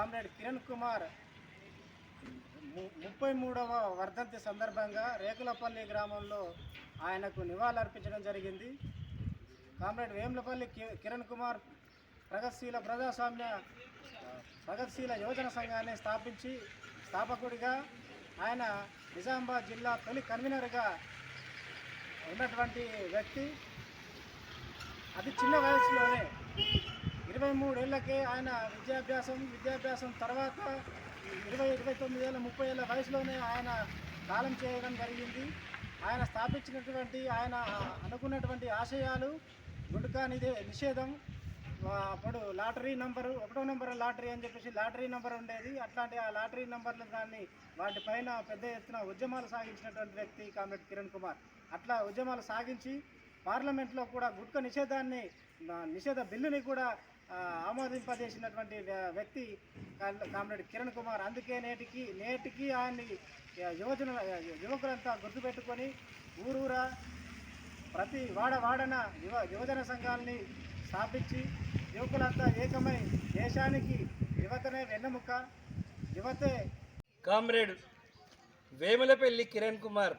Comrade Kiran Kumar 33వ వర్ధంతి సందర్భంగా రేకులపల్లి గ్రామంలో ఆయనకు నివాళులర్పించడం జరిగింది. కామ్రేడ్ వేములపల్లి కిరణ్ కుమార్ ప్రగతిశీల యువజన సంఘాన్ని స్థాపకుడిగా ఆయన నిజామాబాద్ జిల్లా తొలి కన్వీనర్గా ఉన్నటువంటి వ్యక్తి. అతి చిన్న వయసులోనే 23 ఏళ్ళకే ఆయన విద్యాభ్యాసం తర్వాత 29 ఏళ్ళ 30 ఏళ్ళ వయసులోనే ఆయన కాలం చేయడం జరిగింది. ఆయన స్థాపించినటువంటి ఆయన అనుకున్నటువంటి ఆశయాలు గుట్కా నిషేధం, అప్పుడు లాటరీ నంబరు 1వ నంబర్ లాటరీ అని చెప్పేసి లాటరీ నంబర్ ఉండేది. అట్లాంటి ఆ లాటరీ నంబర్లు దాన్ని వాటిపైన పెద్ద ఎత్తున ఉద్యమాలు సాగించినటువంటి వ్యక్తి కామ్రేడ్ కిరణ్ కుమార్. అట్లా ఉద్యమాలు సాగించి పార్లమెంట్లో కూడా గుట్కా నిషేధ బిల్లుని కూడా ఆమోదింపజేసినటువంటి వ్యక్తి కామ్రేడ్ కిరణ్ కుమార్. అందుకే నేటికి ఆయన్ని యువకులంతా గుర్తుపెట్టుకొని ఊరూరా ప్రతి వాడన యువజన సంఘాలని స్థాపించి యువకులంతా ఏకమై దేశానికి యువతనే వెన్నెముక, యువతే. కామ్రేడ్ వేములపల్లి కిరణ్ కుమార్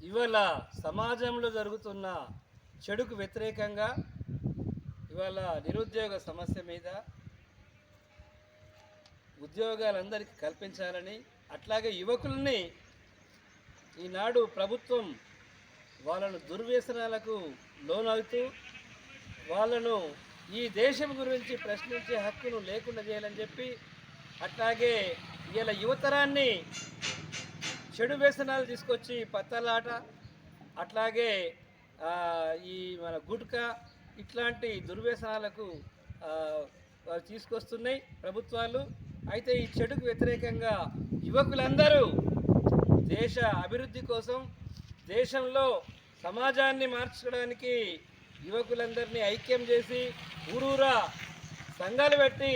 ఇవాళ సమాజంలో జరుగుతున్న చెడుకు వ్యతిరేకంగా, ఇవాళ నిరుద్యోగ సమస్య మీద ఉద్యోగాలందరికీ కల్పించాలని, అట్లాగే యువకుల్ని ఈనాడు ప్రభుత్వం వాళ్ళను దుర్వ్యసనాలకు లోనవుతూ వాళ్ళను ఈ దేశం గురించి ప్రశ్నించే హక్కును లేకుండా చేయాలని చెప్పి, అట్లాగే ఇలా యువతరాన్ని చెడు వ్యసనాలు తీసుకొచ్చి పత్తలాట, అట్లాగే ఈ మన గుట్కా ఇట్లాంటి దుర్వ్యసనాలకు తీసుకొస్తున్నాయి ప్రభుత్వాలు. అయితే ఈ చెడుకు వ్యతిరేకంగా యువకులందరూ దేశ అభివృద్ధి కోసం, దేశంలో సమాజాన్ని మార్చడానికి యువకులందరినీ ఐక్యం చేసి ఊరూరా సంఘాలు పెట్టి,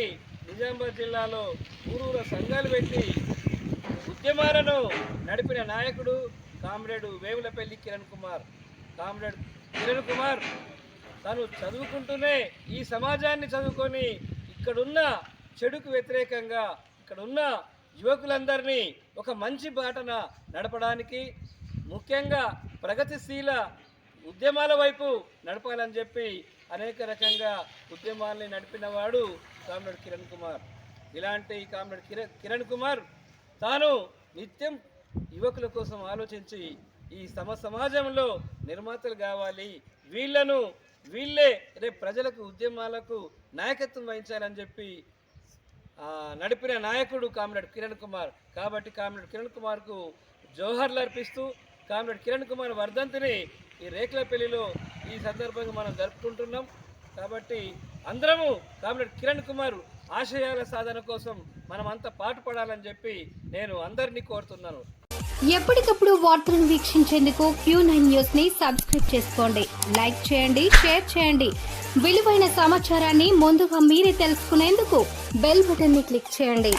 నిజామాబాద్ జిల్లాలో ఊరూరా సంఘాలు పెట్టి ఉద్యమాలను నడిపిన నాయకుడు కామ్రేడ్ వేములపల్లి కిరణ్ కుమార్. కామ్రేడ్ కిరణ్ కుమార్ తను చదువుకుంటూనే ఈ సమాజాన్ని చదువుకొని ఇక్కడున్న చెడుకు వ్యతిరేకంగా ఇక్కడున్న యువకులందరినీ ఒక మంచి బాటన నడపడానికి, ముఖ్యంగా ప్రగతిశీల ఉద్యమాల వైపు నడపాలని చెప్పి అనేక రకంగా ఉద్యమాల్ని నడిపినవాడు కామ్రేడ్ కిరణ్ కుమార్. ఇలాంటి కామ్రేడ్ కిరణ్ కుమార్ తాను నిత్యం యువకుల కోసం ఆలోచించి ఈ సమాజంలో నిర్మాతలు కావాలి, వీళ్ళే రేపు ప్రజలకు ఉద్యమాలకు నాయకత్వం వహించాలని చెప్పి నడిపిన నాయకుడు కామ్రేడ్ కిరణ్ కుమార్. కాబట్టి కామ్రేడ్ కిరణ్ కుమార్కు జోహార్లు అర్పిస్తూ కామ్రేడ్ కిరణ్ కుమార్ వర్ధంతిని ఈ రేకులపల్లిలో ఈ సందర్భంగా మనం జరుపుకుంటున్నాం. కాబట్టి అందరము కామ్రేడ్ కిరణ్ కుమార్ ఆశయాల సాధన కోసం మనమంతా పాటుపడాలని చెప్పి నేను అందరినీ కోరుతున్నాను. ఎప్పటికప్పుడు వార్తలను వీక్షించేందుకు Q9 న్యూస్ ని సబ్స్క్రైబ్ చేసుకోండి, లైక్ చేయండి, షేర్ చేయండి. విలువైన సమాచారాన్ని ముందుగా మీరే తెలుసుకునేందుకు బెల్ బటన్ ని క్లిక్ చేయండి.